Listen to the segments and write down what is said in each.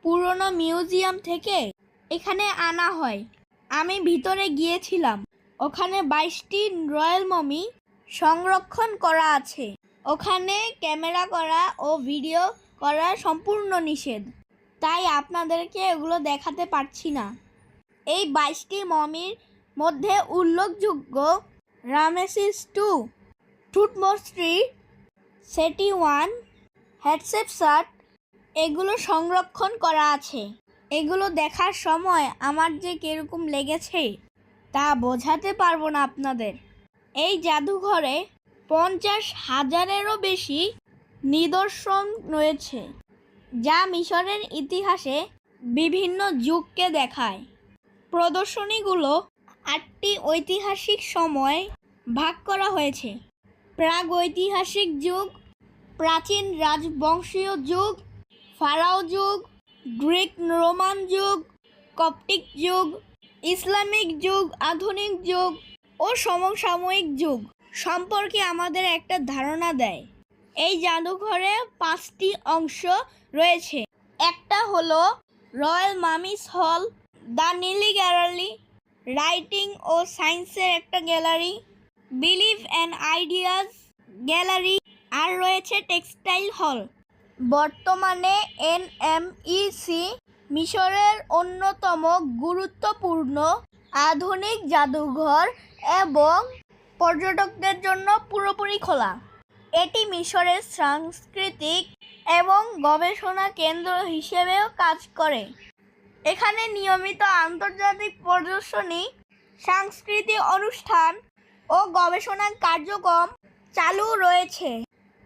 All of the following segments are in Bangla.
পুরনো মিউজিয়াম থেকে এখানে আনা হয়। আমি ভিতরে গিয়েছিলাম। ওখানে 22টি রয়্যাল মমি সংরক্ষণ করা আছে। ওখানে ক্যামেরা করা ও ভিডিও করা সম্পূর্ণ নিষেধ, তাই আপনাদেরকে এগুলো দেখাতে পারছি না। এই 22টি মমির মধ্যে উল্লেখযোগ্য রামেসিস II, থুটমোসি, সেটি I, হ্যাটশেপসাট এগুলো সংরক্ষণ করা আছে। এগুলো দেখার সময় আমার যে কিরকম লেগেছে তা বোঝাতে পারবো না আপনাদের। এই জাদুঘরে 50,000-এরও বেশি নিদর্শন রয়েছে, যা মিশরের ইতিহাসে বিভিন্ন যুগকে দেখায়। প্রদর্শনীগুলো 8টি ঐতিহাসিক সময় ভাগ করা হয়েছে: প্রাগৈতিহাসিক যুগ, প্রাচীন রাজবংশীয় যুগ, ফারাও যুগ, গ্রিক রোমান যুগ, কপ্টিক যুগ, ইসলামিক যুগ, আধুনিক যুগ ও সমসাময়িক যুগ সম্পর্কে আমাদের একটা ধারণা দেয়। এই জাদুঘরে 5টি অংশ রয়েছে। একটা হলো রয়্যাল মামিস হল, দ্য নিলি গ্যালারি, রাইটিং ও সায়েন্সের একটা gallery, belief and ideas gallery, আর রয়েছে টেক্সটাইল হল। বর্তমানে এনএমইসি মিশরের অন্যতম গুরুত্বপূর্ণ আধুনিক জাদুঘর এবং পর্যটকদের জন্য পুরোপুরি খোলা। এটি মিশরের সাংস্কৃতিক এবং গবেষণা কেন্দ্র হিসেবেও কাজ করে। এখানে নিয়মিত আন্তর্জাতিক প্রদর্শনী, সাংস্কৃতিক অনুষ্ঠান ও গবেষণা কার্যক্রম চালু রয়েছে।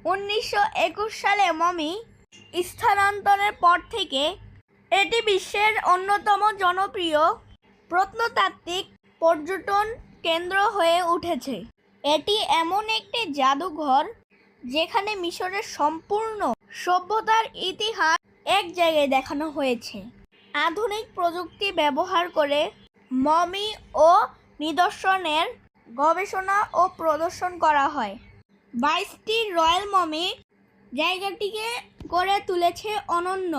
1921 সালে মমি স্থানান্তরের পর থেকে এটি বিশ্বের অন্যতম জনপ্রিয় প্রত্নতাত্ত্বিক পর্যটন কেন্দ্র হয়ে উঠেছে। এটি এমন একটি জাদুঘর যেখানে মিশরের সম্পূর্ণ সভ্যতার ইতিহাস এক জায়গায় দেখানো হয়েছে। আধুনিক প্রযুক্তি ব্যবহার করে মমি ও নিদর্শনের গবেষণা ও প্রদর্শন করা হয়। 22টি রয়্যাল মমি জায়গাটিকে করে তুলেছে অনন্য।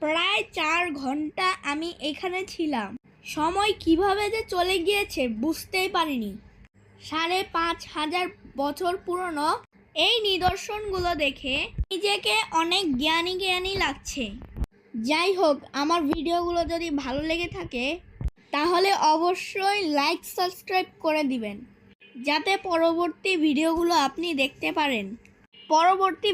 প্রায় 4 ঘন্টা আমি এখানে ছিলাম। সময় কিভাবে যে চলে গিয়েছে বুঝতেই পারিনি। 5,500 বছর পুরনো এই নিদর্শনগুলো দেখে নিজেকে অনেক জ্ঞানী লাগছে। যাই হোক, আমার ভিডিওগুলো যদি ভালো লেগে থাকে তাহলে অবশ্যই লাইক সাবস্ক্রাইব করে দিবেন, যাতে পরবর্তী ভিডিওগুলো আপনি দেখতে পারেন। পরবর্তী